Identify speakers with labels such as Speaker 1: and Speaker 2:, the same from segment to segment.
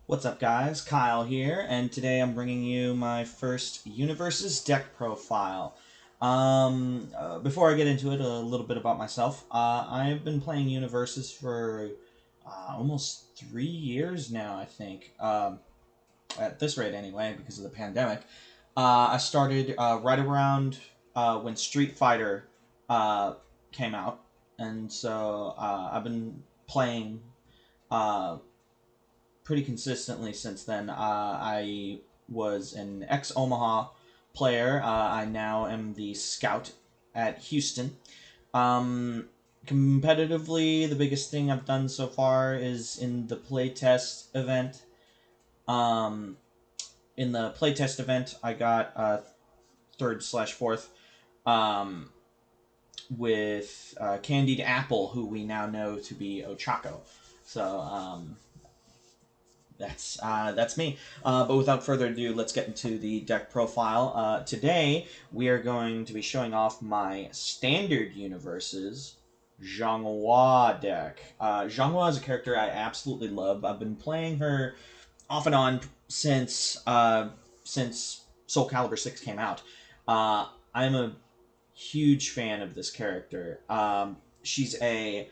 Speaker 1: What's up, guys? Kyle here, and today I'm bringing you my first Universus Deck Profile. Before I get into it, a little bit about myself. I've been playing Universus for almost 3 years now, I think. At this rate, anyway, because of the pandemic. I started right around when Street Fighter came out, and so I've been playing uh, pretty consistently since then. I was an ex-Omaha player. I now am the scout at Houston. Um, Competitively, the biggest thing I've done so far is in the playtest event. Um, in the playtest event, I got third/fourth um, with Candied Apple, who we now know to be Ochako. So that's me. But without further ado, let's get into the deck profile. Today we are going to be showing off my standard universes Xianghuah deck. Xianghuah is a character I absolutely love. I've been playing her off and on since Soul Calibur 6 came out. I'm a huge fan of this character. She's a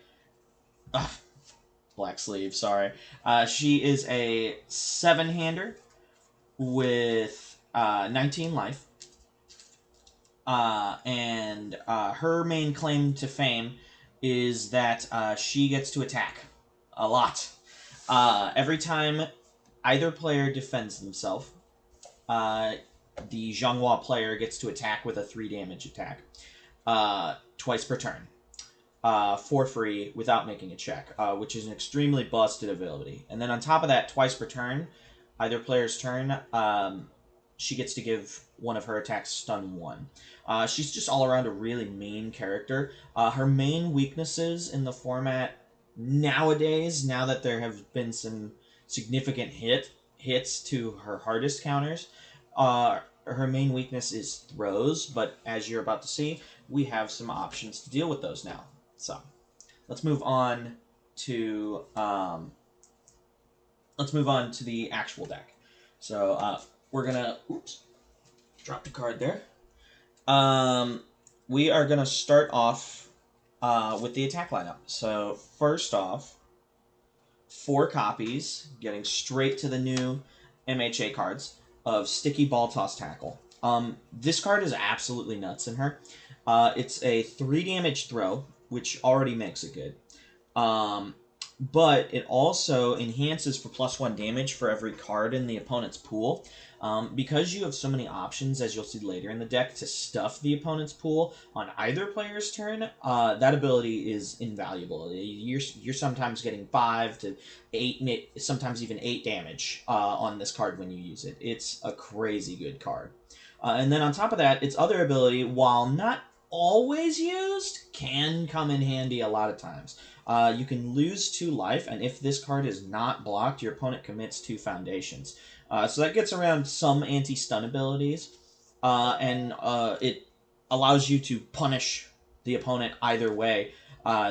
Speaker 1: black sleeve. Sorry. She is a seven-hander with 19 life, and her main claim to fame is that she gets to attack a lot. Every time either player defends themselves, the Xianghuah player gets to attack with a 3 damage attack twice per turn. For free without making a check, which is an extremely busted ability. And then on top of that, twice per turn, either player's turn, she gets to give one of her attacks stun 1. She's just all around a really mean character. Her main weaknesses in the format nowadays, now that there have been some significant hits to her hardest counters, her main weakness is throws, but as you're about to see, we have some options to deal with those now. So, let's move on to the actual deck. So we're gonna drop the card there. We are gonna start off with the attack lineup. So first off, 4 copies, getting straight to the new MHA cards of Sticky Ball Toss Tackle. This card is absolutely nuts in her. It's a 3 damage throw, which already makes it good. But it also enhances for +1 damage for every card in the opponent's pool. Because you have so many options, as you'll see later in the deck, to stuff the opponent's pool on either player's turn, that ability is invaluable. You're sometimes getting 5 to 8, sometimes even 8 damage on this card when you use it. It's a crazy good card. And then on top of that, its other ability, while not always used, can come in handy a lot of times. You can lose 2 life, and if this card is not blocked, your opponent commits 2 foundations. So that gets around some anti-stun abilities, and it allows you to punish the opponent either way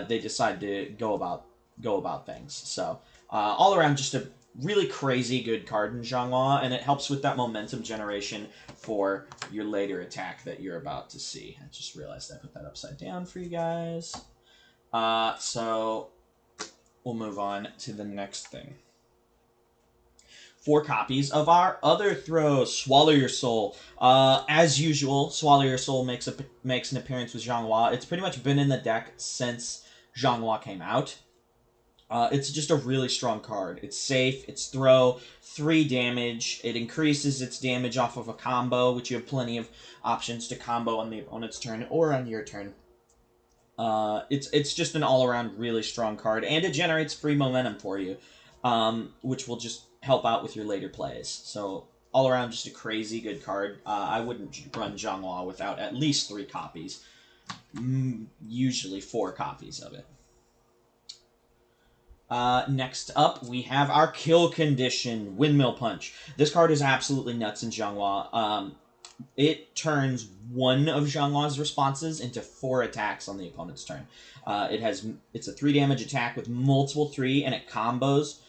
Speaker 1: they decide to go about things. So all around, just a really crazy good card in Xianghuah, and it helps with that momentum generation for your later attack that you're about to see. I just realized I put that upside down for you guys. So we'll move on to the next thing. 4 copies of our other throws, Swallow Your Soul. As usual, Swallow Your Soul makes an appearance with Xianghuah. It's pretty much been in the deck since Xianghuah came out. It's just a really strong card. It's safe, it's throw, 3 damage. It increases its damage off of a combo, which you have plenty of options to combo on the opponent's turn or on your turn. It's just an all-around really strong card, and it generates free momentum for you, which will just help out with your later plays. So all around, just a crazy good card. I wouldn't run Xianghuah without at least 3 copies, usually 4 copies of it. Next up, we have our Kill Condition, Windmill Punch. This card is absolutely nuts in Xianghuah. It turns one of Xianghuah's responses into 4 attacks on the opponent's turn. It's a 3 damage attack with multiple 3, and it combos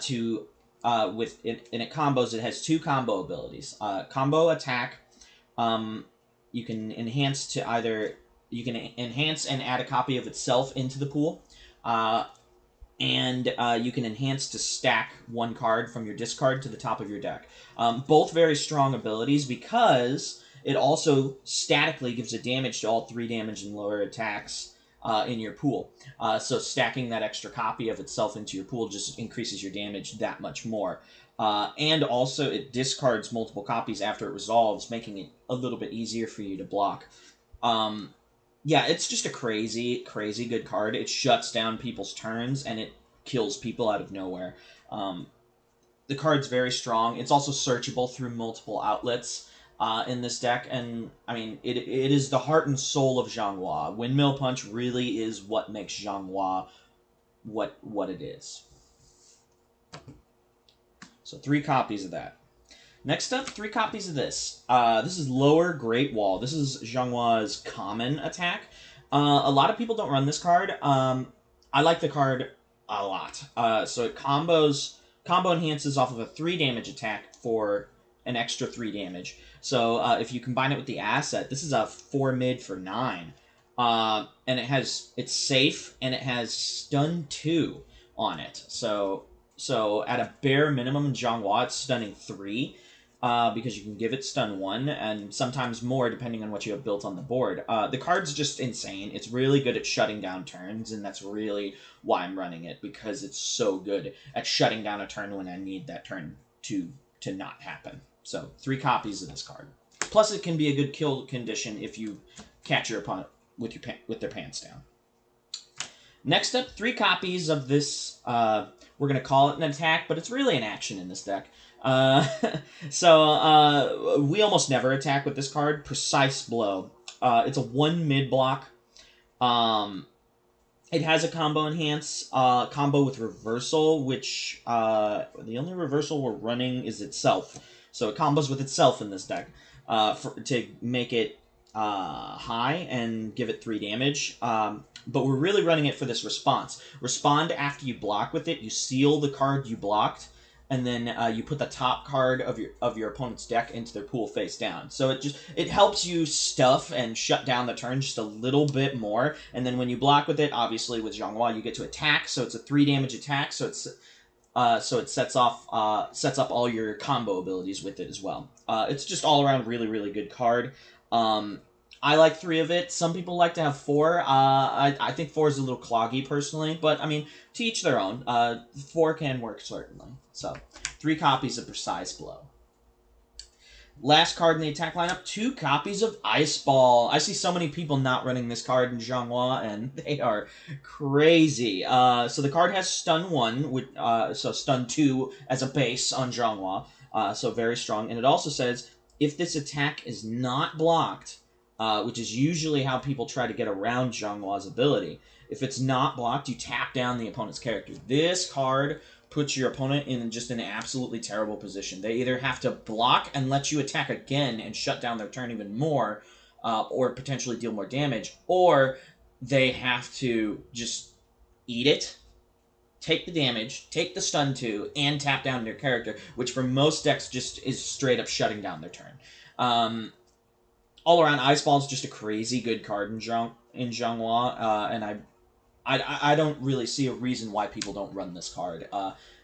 Speaker 1: to and it combos. It has 2 combo abilities. Combo attack. You can enhance to either you can enhance and add a copy of itself into the pool, and you can enhance to stack 1 card from your discard to the top of your deck. Both very strong abilities because it also statically gives a damage to all 3 damage and lower attacks in your pool. So stacking that extra copy of itself into your pool just increases your damage that much more. And also it discards multiple copies after it resolves, making it a little bit easier for you to block. Yeah, it's just a crazy, crazy good card. It shuts down people's turns, and it kills people out of nowhere. The card's very strong. It's also searchable through multiple outlets in this deck, and, I mean, it is the heart and soul of Xianghuah. Windmill Punch really is what makes Xianghuah what it is. So 3 copies of that. Next up, 3 copies of this. This is Lower Great Wall. This is Xianghuah's common attack. A lot of people don't run this card. I like the card a lot. So it combo enhances off of a 3 damage attack for an extra 3 damage. So if you combine it with the asset, this is a 4 mid for 9. And it's safe, and it has stun 2 on it. So at a bare minimum in Xianghuah, it's stunning 3. Because you can give it stun 1, and sometimes more depending on what you have built on the board. The card's just insane. It's really good at shutting down turns, and that's really why I'm running it, because it's so good at shutting down a turn when I need that turn to not happen. So 3 copies of this card. Plus, it can be a good kill condition if you catch your opponent with their pants down. Next up, 3 copies of this. We're going to call it an attack, but it's really an action in this deck. We almost never attack with this card. Precise Blow. It's a 1 mid block. It has a combo enhance, combo with reversal, which the only reversal we're running is itself. So it combos with itself in this deck to make it high and give it 3 damage. But we're really running it for this response. Respond after you block with it. You seal the card you blocked, and then you put the top card of your opponent's deck into their pool face down. So it helps you stuff and shut down the turn just a little bit more. And then when you block with it, obviously with Xianghuah, you get to attack. So it's a 3 damage attack. So it sets up all your combo abilities with it as well. It's just all around really, really good card. I like 3 of it. Some people like to have 4. I think 4 is a little cloggy personally, but I mean, to each their own. 4 can work certainly. So 3 copies of Precise Blow. Last card in the attack lineup, 2 copies of Ice Ball. I see so many people not running this card in Xianghuah, and they are crazy. So the card has stun 1, so stun 2 as a base on Xianghuah. So very strong. And it also says, if this attack is not blocked, which is usually how people try to get around Xianghuah's ability. If it's not blocked, you tap down the opponent's character. This card puts your opponent in just an absolutely terrible position. They either have to block and let you attack again and shut down their turn even more, or potentially deal more damage, or they have to just eat it, take the damage, take the stun 2, and tap down their character, which for most decks just is straight up shutting down their turn. All around, Ice Ball is just a crazy good card in Xianghuah, and I don't really see a reason why people don't run this card.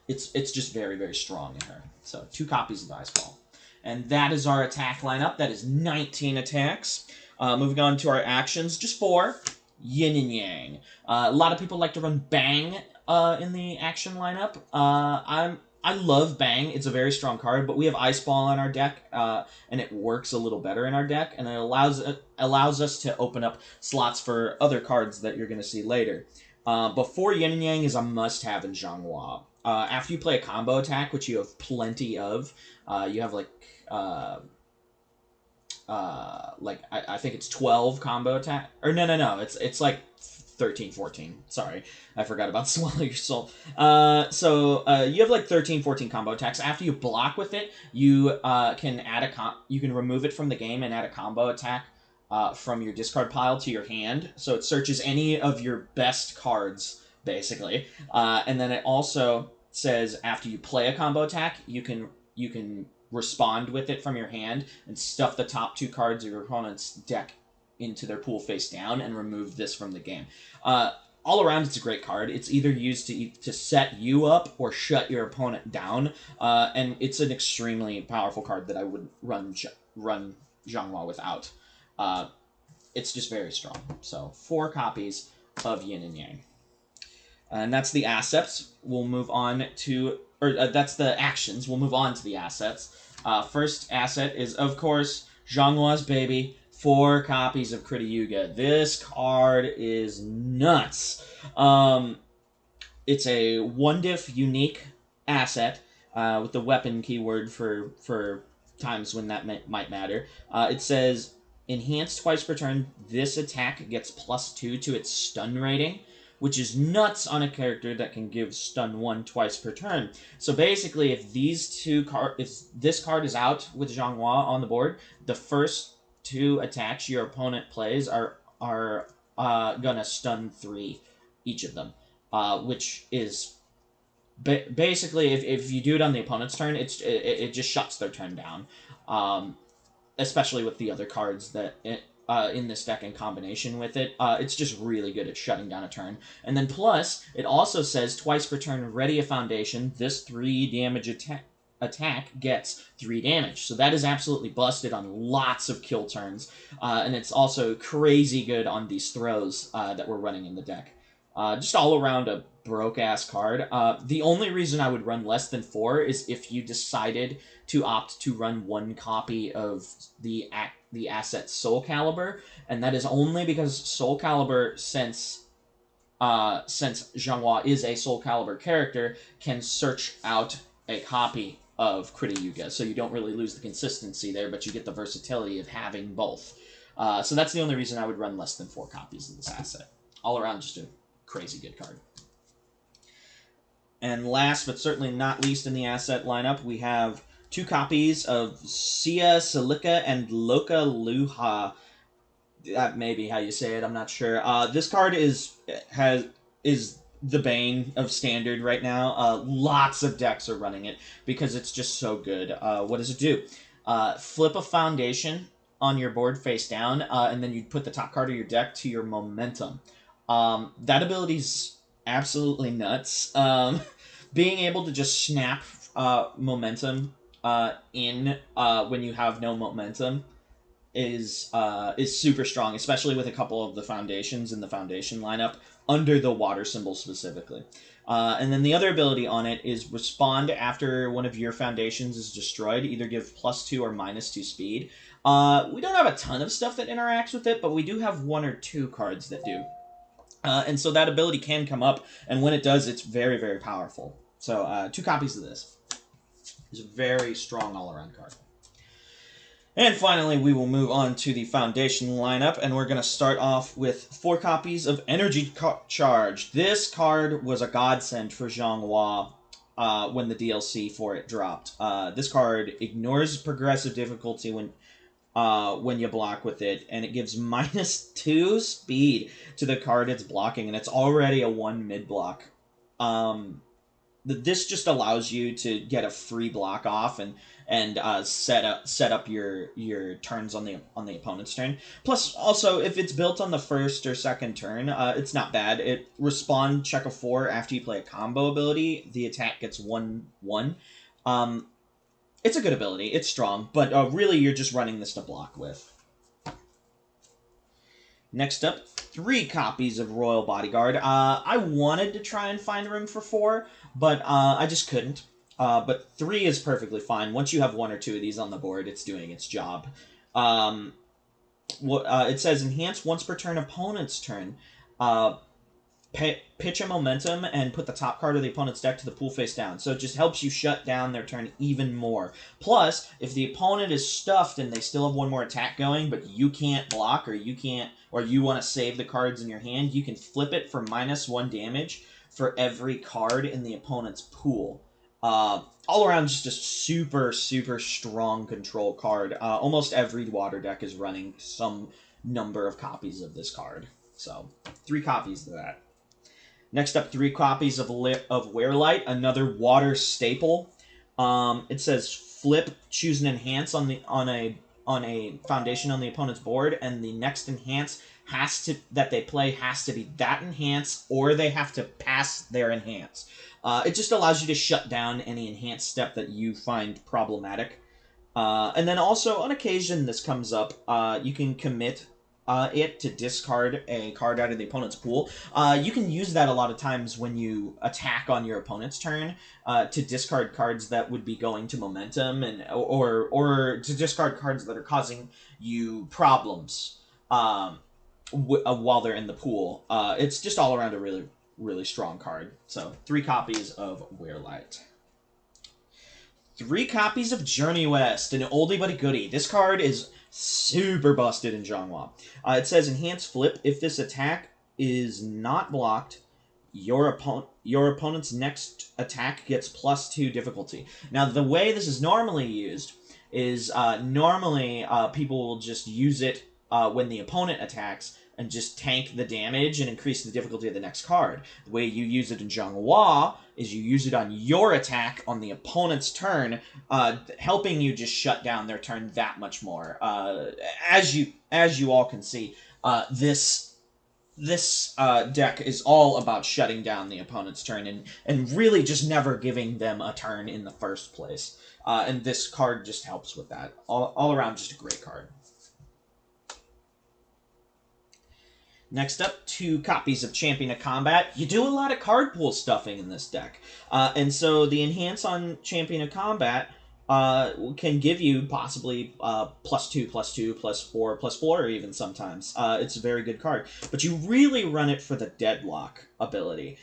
Speaker 1: It's just very, very strong in her. So 2 copies of Ice Ball. And that is our attack lineup. That is 19 attacks. Moving on to our actions, just 4. Yin and Yang. A lot of people like to run Bang in the action lineup. I love Bang. It's a very strong card, but we have Ice Ball on our deck, and it works a little better in our deck, and it allows us to open up slots for other cards that you're going to see later. Before Yin and Yang is a must-have in Xianghuah. After you play a combo attack, which you have plenty of, you have I think it's 12 combo attack, or no, it's like 13, 14. Sorry, I forgot about Swallow Your Soul. You have like 13, 14 combo attacks. After you block with it, you can add you can remove it from the game and add a combo attack from your discard pile to your hand. So it searches any of your best cards, basically. And then it also says after you play a combo attack, you can respond with it from your hand and stuff the top 2 cards of your opponent's deck into their pool face down and remove this from the game. All around, it's a great card. It's either used to set you up or shut your opponent down, and it's an extremely powerful card that I would run Xianghuah without. It's just very strong. So 4 copies of Yin and Yang. And that's the assets. We'll move on to... Or that's the actions. We'll move on to the assets. First asset is, of course, Xianghuah's baby. 4 copies of Krita Yuga. This card is nuts. It's a 1-diff unique asset with the weapon keyword for times when that might matter. It says, enhanced twice per turn, this attack gets +2 to its stun rating, which is nuts on a character that can give stun 1 twice per turn. So basically, if this card is out with Xianghuah on the board, the first 2 attacks your opponent plays are gonna stun 3, each of them, which is basically if you do it on the opponent's turn, it just shuts their turn down, especially with the other cards that in this deck in combination with it. It's just really good at shutting down a turn. And then plus, it also says twice per turn, ready a foundation. This 3 damage attack gets 3 damage. So that is absolutely busted on lots of kill turns. And it's also crazy good on these throws that we're running in the deck. Just all around a broke-ass card. The only reason I would run less than 4 is if you decided to opt to run 1 copy of the asset Soul Calibur, and that is only because Soul Calibur, since Xianghuah is a Soul Calibur character, can search out a copy of Krita Yuga, so you don't really lose the consistency there, but you get the versatility of having both. So that's the only reason I would run less than 4 copies of this asset. All around, just a crazy good card. And last, but certainly not least in the asset lineup, we have 2 copies of Sia Silika and Loka Luha. That may be how you say it, I'm not sure. This card is the bane of Standard right now. Lots of decks are running it because it's just so good. What does it do? Flip a foundation on your board face down, and then you put the top card of your deck to your momentum. That ability's absolutely nuts. Being able to just snap momentum when you have no momentum is super strong, especially with a couple of the foundations in the foundation lineup under the water symbol specifically. And then the other ability on it is respond after one of your foundations is destroyed. Either give +2 or -2 speed. We don't have a ton of stuff that interacts with it, but we do have 1 or 2 cards that do. And so that ability can come up, and when it does, it's very, very powerful. So 2 copies of this. It's a very strong all-around card. And finally, we will move on to the Foundation lineup, and we're going to start off with 4 copies of Energy Charge. This card was a godsend for Xianghuah when the DLC for it dropped. This card ignores progressive difficulty when you block with it, and it gives -2 speed to the card it's blocking, and it's already a 1 mid-block. This just allows you to get a free block off and set up your turns on the opponent's turn. Plus, also, if it's built on the first or second turn, it's not bad. It respond check a 4 after you play a combo ability. The attack gets 1/1. It's a good ability. It's strong, but really you're just running this to block with. Next up, 3 copies of Royal Bodyguard. I wanted to try and find room for 4, but I just couldn't. But 3 is perfectly fine. Once you have 1 or 2 of these on the board, it's doing its job. It says, enhance once per turn opponent's turn. Pitch a momentum and put the top card of the opponent's deck to the pool face down. So it just helps you shut down their turn even more. Plus, if the opponent is stuffed and they still have 1 more attack going, but you can't block or you want to save the cards in your hand, you can flip it for -1 damage for every card in the opponent's pool. All around, just a super, super strong control card. Almost every water deck is running some number of copies of this card. So, 3 copies of that. Next up, 3 copies of Wearlight, another water staple. It says flip, choose an enhance on a foundation on the opponent's board, and the next enhance that they play has to be that enhance, or they have to pass their enhance. It just allows you to shut down any enhance step that you find problematic. And then also, on occasion, this comes up, you can commit it to discard a card out of the opponent's pool. You can use that a lot of times when you attack on your opponent's turn to discard cards that would be going to momentum, and or to discard cards that are causing you problems while they're in the pool. It's just all around a really, really strong card. So 3 copies of Wearlight. 3 copies of Journey West, an oldie but a goodie. This card is super busted in Xianghuah. It says enhance flip. If this attack is not blocked, your opponent's next attack gets +2 difficulty. Now, the way this is normally used is normally people will just use it when the opponent attacks and just tank the damage and increase the difficulty of the next card. The way you use it in Xianghuah is you use it on your attack on the opponent's turn, helping you just shut down their turn that much more. As you all can see, this deck is all about shutting down the opponent's turn and really just never giving them a turn in the first place. And this card just helps with that. All around, just a great card. Next up, 2 copies of Champion of Combat. You do a lot of card pool stuffing in this deck. And so the enhance on Champion of Combat can give you possibly +2, +2, +4, +4 even sometimes. It's a very good card. But you really run it for the Deadlock ability.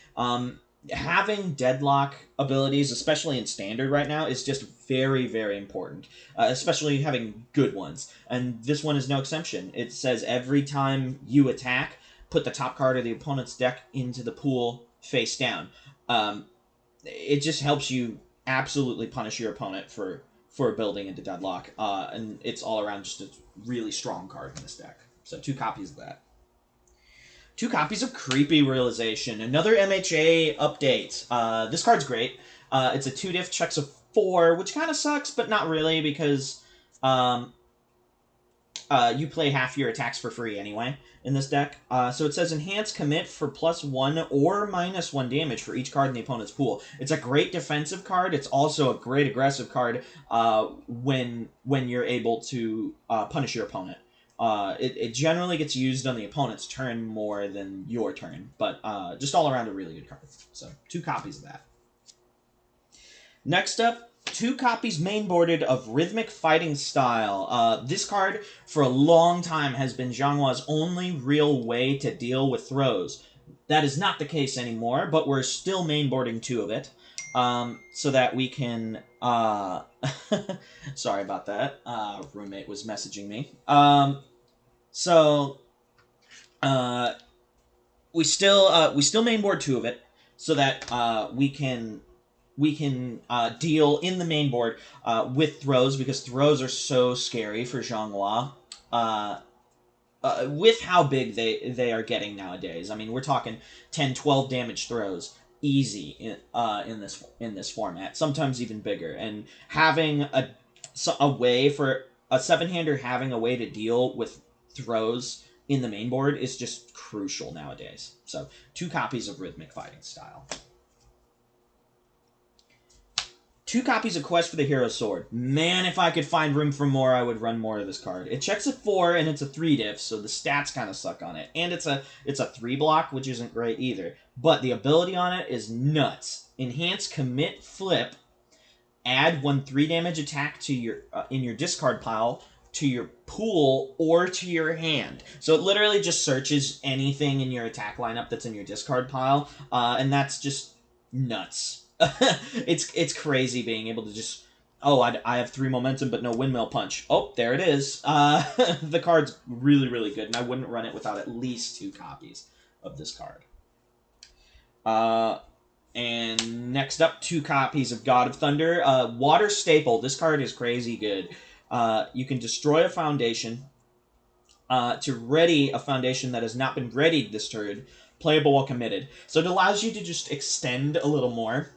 Speaker 1: Having Deadlock abilities, especially in Standard right now, is just very, very important. Especially having good ones. And this one is no exception. It says every time you attack, put the top card of the opponent's deck into the pool face down. It just helps you absolutely punish your opponent for building into Deadlock. And it's all around just a really strong card in this deck. So 2 copies of that. 2 copies of Creepy Realization, another MHA update. This card's great. It's a 2-diff, checks a 4, which kind of sucks, but not really, because you play half your attacks for free anyway in this deck. So it says enhance commit for +1 or -1 damage for each card in the opponent's pool. It's a great defensive card. It's also a great aggressive card when you're able to punish your opponent. It generally gets used on the opponent's turn more than your turn, but just all around a really good card. So 2 copies of that. Next up, 2 copies mainboarded of Rhythmic Fighting Style. This card, for a long time, has been Xianghuah's only real way to deal with throws. That is not the case anymore, but we're still mainboarding 2 of it, so that we can... sorry about that. Roommate was messaging me. We still mainboard 2 of it, so that we can deal in the main board with throws, because throws are so scary for Xianghuah. With how big they are getting nowadays. I mean, we're talking 10, 12 damage throws easy in this format, sometimes even bigger. And having a way for a 7-hander, having a way to deal with throws in the main board is just crucial nowadays. So 2 copies of Rhythmic Fighting Style. 2 copies of Quest for the Hero Sword. Man, if I could find room for more, I would run more of this card. It checks a 4, and it's a 3-diff, so the stats kind of suck on it. And it's a 3-block, which isn't great either. But the ability on it is nuts. Enhance, commit, flip. Add 1 3-damage attack to your in your discard pile, to your pool, or to your hand. So it literally just searches anything in your attack lineup that's in your discard pile, and that's just nuts. It's crazy being able to just, oh, I have 3 momentum but no windmill punch. Oh, there it is. The card's really, really good, and I wouldn't run it without at least 2 copies of this card. And next up, 2 copies of God of Thunder. Water Staple. This card is crazy good. You can destroy a foundation to ready a foundation that has not been readied this turn. playable while committed. So it allows you to just extend a little more.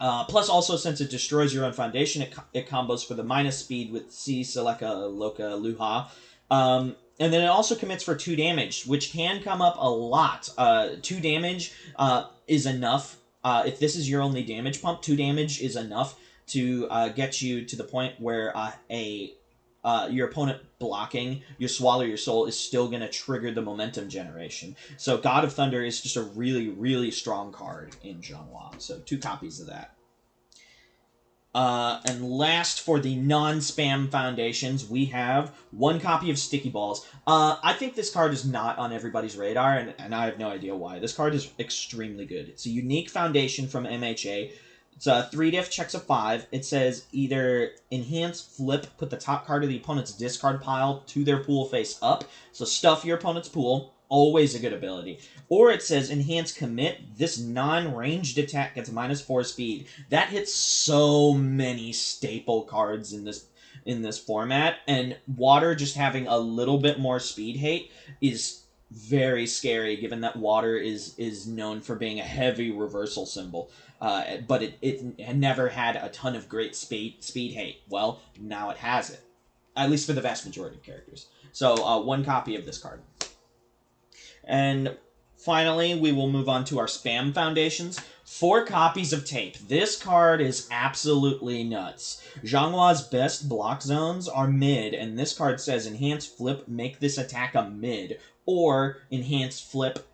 Speaker 1: Plus, also, since it destroys your own foundation, it combos for the minus speed with C, Seleka, Loka, Xianghuah. And then it also commits for 2 damage, which can come up a lot. 2 damage is enough. If this is your only damage pump, 2 damage is enough to get you to the point where your opponent blocking your Swallow Your Soul is still going to trigger the momentum generation. So God of Thunder is just a really, really strong card in Xianghuah. So 2 copies of that. And last, for the non-spam foundations, we have 1 copy of Sticky Balls. I think this card is not on everybody's radar, and I have no idea why. This card is extremely good. It's a unique foundation from MHA. It's a 3 diff, checks a 5. It says either enhance, flip, put the top card of the opponent's discard pile to their pool face up. So stuff your opponent's pool. Always a good ability. Or it says enhance, commit. This non-ranged attack gets -4 speed. That hits so many staple cards in this format. And Water just having a little bit more speed hate is very scary, given that Water is known for being a heavy reversal symbol. But it never had a ton of great speed hate. Well, now it has it. At least for the vast majority of characters. So, 1 copy of this card. And finally, we will move on to our spam foundations. 4 copies of Tape. This card is absolutely nuts. Xianghuah's best block zones are mid, and this card says enhance, flip, make this attack a mid. Or enhance, flip,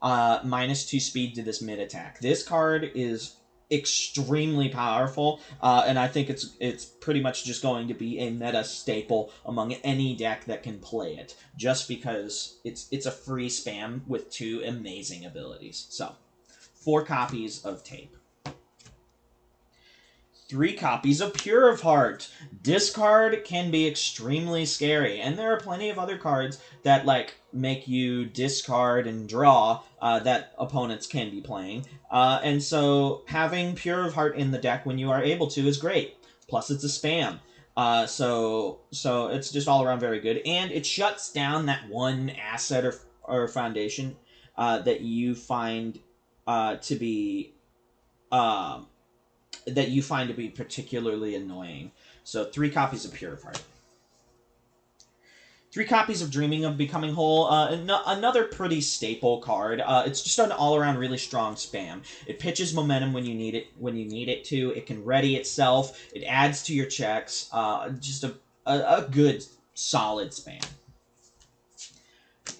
Speaker 1: -2 speed to this mid attack. This card is extremely powerful, and I think it's pretty much just going to be a meta staple among any deck that can play it, just because it's a free spam with 2 amazing abilities. So, 4 copies of Tape. 3 copies of Pure of Heart. This card can be extremely scary, and there are plenty of other cards that make you discard and draw that opponents can be playing. And so having Pure of Heart in the deck when you are able to is great. Plus it's a spam. So it's just all around very good. And it shuts down that one asset or foundation that you find to be particularly annoying. So 3 copies of Pure of Heart. 3 copies of Dreaming of Becoming Whole. Another pretty staple card. It's just an all-around really strong spam. It pitches momentum when you need it to. It can ready itself. It adds to your checks. Just a good, solid spam.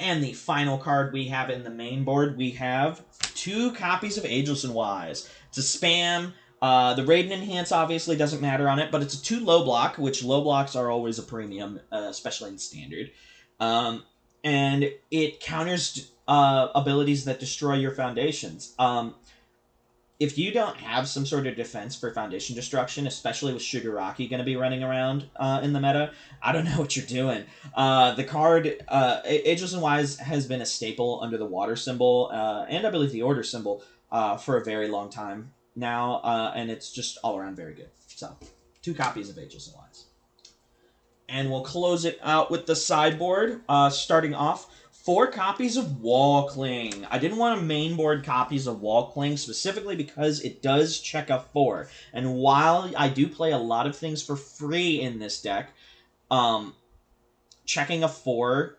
Speaker 1: And the final card we have in the main board, we have 2 copies of Ageless and Wise. It's a spam. The Raid and Enhance obviously doesn't matter on it, but it's a 2 low block, which low blocks are always a premium, especially in Standard. And it counters abilities that destroy your foundations. If you don't have some sort of defense for foundation destruction, especially with Shigaraki going to be running around in the meta, I don't know what you're doing. The card, Ageless and Wise, has been a staple under the Water symbol, and I believe the Order symbol, for a very long time now, and it's just all around very good. So, 2 copies of Ageless and Wise. And we'll close it out with the sideboard, starting off. 4 copies of Wall Cling. I didn't want to mainboard copies of Wall Cling specifically because it does check a 4. And while I do play a lot of things for free in this deck, checking a 4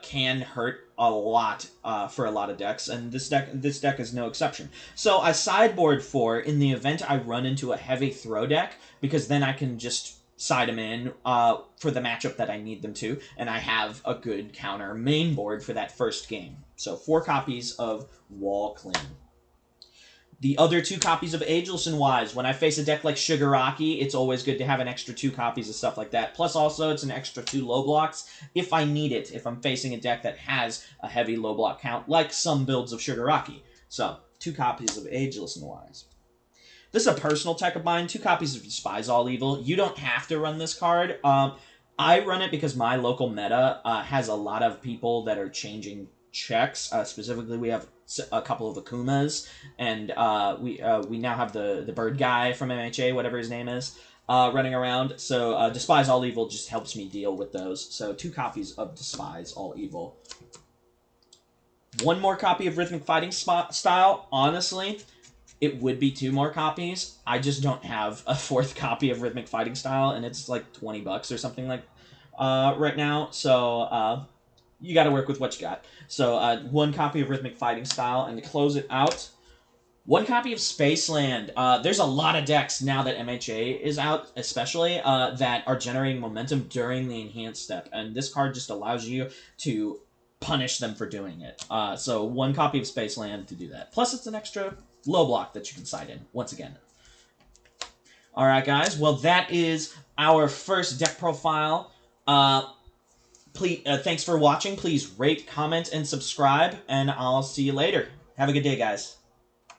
Speaker 1: can hurt a lot for a lot of decks, and this deck is no exception. So I sideboard 4 in the event I run into a heavy throw deck, because then I can just side them in for the matchup that I need them to, and I have a good counter main board for that first game. So 4 copies of Wall Cling. The other 2 copies of Ageless and Wise. When I face a deck like Shigaraki, it's always good to have an extra 2 copies of stuff like that. Plus also, it's an extra 2 low blocks if I need it, if I'm facing a deck that has a heavy low block count, like some builds of Shigaraki. So, 2 copies of Ageless and Wise. This is a personal tech of mine, 2 copies of Despise All Evil. You don't have to run this card. I run it because my local meta has a lot of people that are changing checks. Specifically, we have a couple of Akumas, and we now have the bird guy from MHA, whatever his name is, running around. So Despise All Evil just helps me deal with those. So 2 copies of Despise All Evil. one more copy of Rhythmic Fighting Style. Honestly, it would be 2 more copies. I just don't have a 4th copy of Rhythmic Fighting Style, and it's like $20 or something like right now. So you got to work with what you got. So 1 copy of Rhythmic Fighting Style, and to close it out, 1 copy of Spaceland. There's a lot of decks now that MHA is out, especially, that are generating momentum during the enhanced step, and this card just allows you to punish them for doing it. So 1 copy of Spaceland to do that. Plus, it's an extra low block that you can side in, once again. Alright, guys. Well, that is our first deck profile. Please, thanks for watching. Please rate, comment, and subscribe, and I'll see you later. Have a good day, guys.